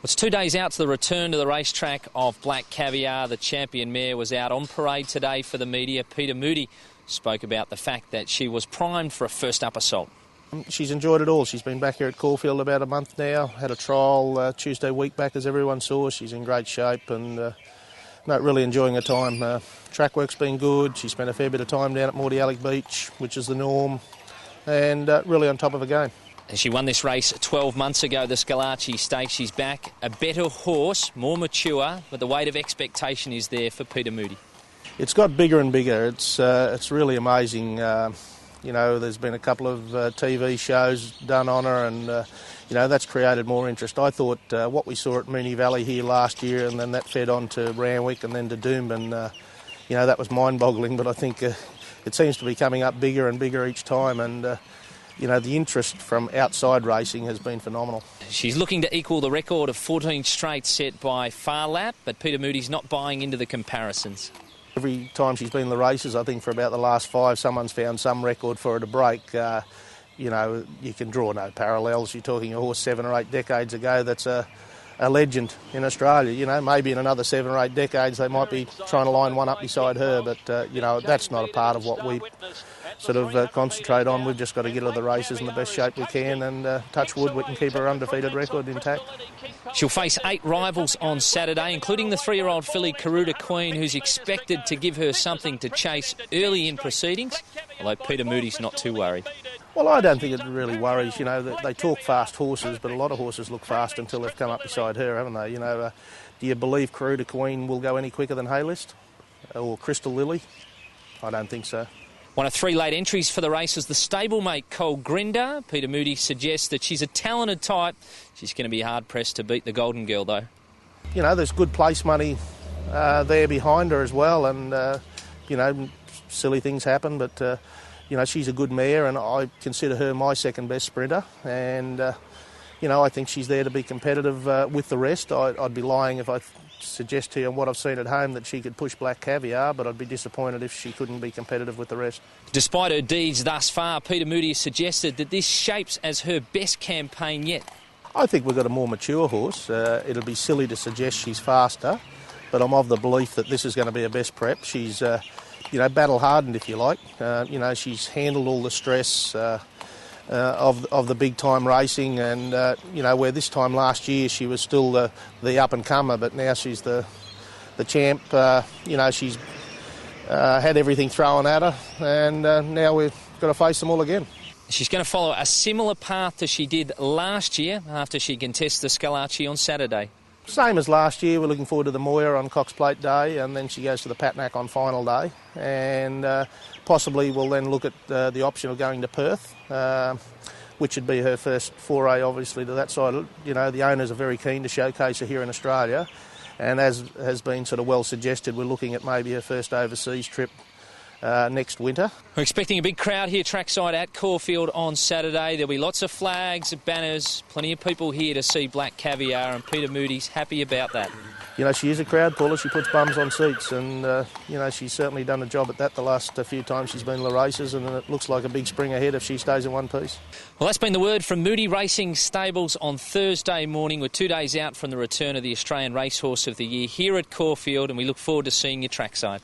It's 2 days out to the return to the racetrack of Black Caviar. The champion mare was out on parade today for the media. Peter Moody spoke about the fact that she was primed for a first-up assault. She's enjoyed it all. She's been back here at Caulfield about a month now. Had a trial Tuesday week back, as everyone saw. She's in great shape and really enjoying her time. Track work's been good. She spent a fair bit of time down at Mordialloc Beach, which is the norm, and really on top of her game. And she won this race 12 months ago, the Schillaci Stakes. She's back, a better horse, more mature, but the weight of expectation is there for Peter Moody. It's got bigger and bigger. It's really amazing. There's been a couple of TV shows done on her, and that's created more interest. I thought what we saw at Moonee Valley here last year, and then that fed on to Randwick and then to Doomben, that was mind-boggling. But I think it seems to be coming up bigger and bigger each time, and the interest from outside racing has been phenomenal. She's looking to equal the record of 14 straight set by Phar Lap, but Peter Moody's not buying into the comparisons. Every time she's been in the races, I think for about the last 5, someone's found some record for her to break. You can draw no parallels. You're talking a horse 7 or 8 decades ago that's a legend in Australia. Maybe in another 7 or 8 decades they might be trying to line one up beside her, but that's not a part of what we sort of concentrate on. We've just got to get her to the races in the best shape we can, and touch wood, we can keep her undefeated record intact. She'll face 8 rivals on Saturday, including the 3-year-old filly Caruda Queen, who's expected to give her something to chase early in proceedings, although Peter Moody's not too worried. Well, I don't think it really worries. They talk fast horses, but a lot of horses look fast until they've come up beside her, haven't they? Do you believe Caruda Queen will go any quicker than Haylist or Crystal Lily? I don't think so. One of 3 late entries for the race is the stablemate Cole Grinder. Peter Moody suggests that she's a talented type. She's going to be hard-pressed to beat the Golden Girl, though. There's good place money there behind her as well, and, silly things happen, but, she's a good mare, and I consider her my second-best sprinter, and, I think she's there to be competitive with the rest. I'd be lying if I suggest to you what I've seen at home that she could push Black Caviar, but I'd be disappointed if she couldn't be competitive with the rest. Despite her deeds thus far, Peter Moody has suggested that this shapes as her best campaign yet. I think we've got a more mature horse. It'll be silly to suggest she's faster, but I'm of the belief that this is going to be her best prep. She's, battle-hardened, if you like. She's handled all the stress of the big-time racing, and, where this time last year she was still the up-and-comer, but now she's the champ. She's had everything thrown at her, and now we've got to face them all again. She's going to follow a similar path to she did last year after she contests the Schillaci on Saturday. Same as last year. We're looking forward to the Moir on Cox Plate Day, and then she goes to the Patnack on final day, and possibly we'll then look at the option of going to Perth, which would be her first foray, obviously, to that side. The owners are very keen to showcase her here in Australia, and as has been sort of well suggested, we're looking at maybe her first overseas trip next winter. We're expecting a big crowd here trackside at Caulfield on Saturday. There'll be lots of flags, banners, plenty of people here to see Black Caviar, and Peter Moody's happy about that. She is a crowd puller. She puts bums on seats, and, she's certainly done a job at that the last few times she's been in the races, and it looks like a big spring ahead if she stays in one piece. Well, that's been the word from Moody Racing Stables on Thursday morning. We're 2 days out from the return of the Australian Racehorse of the Year here at Caulfield, and we look forward to seeing you trackside.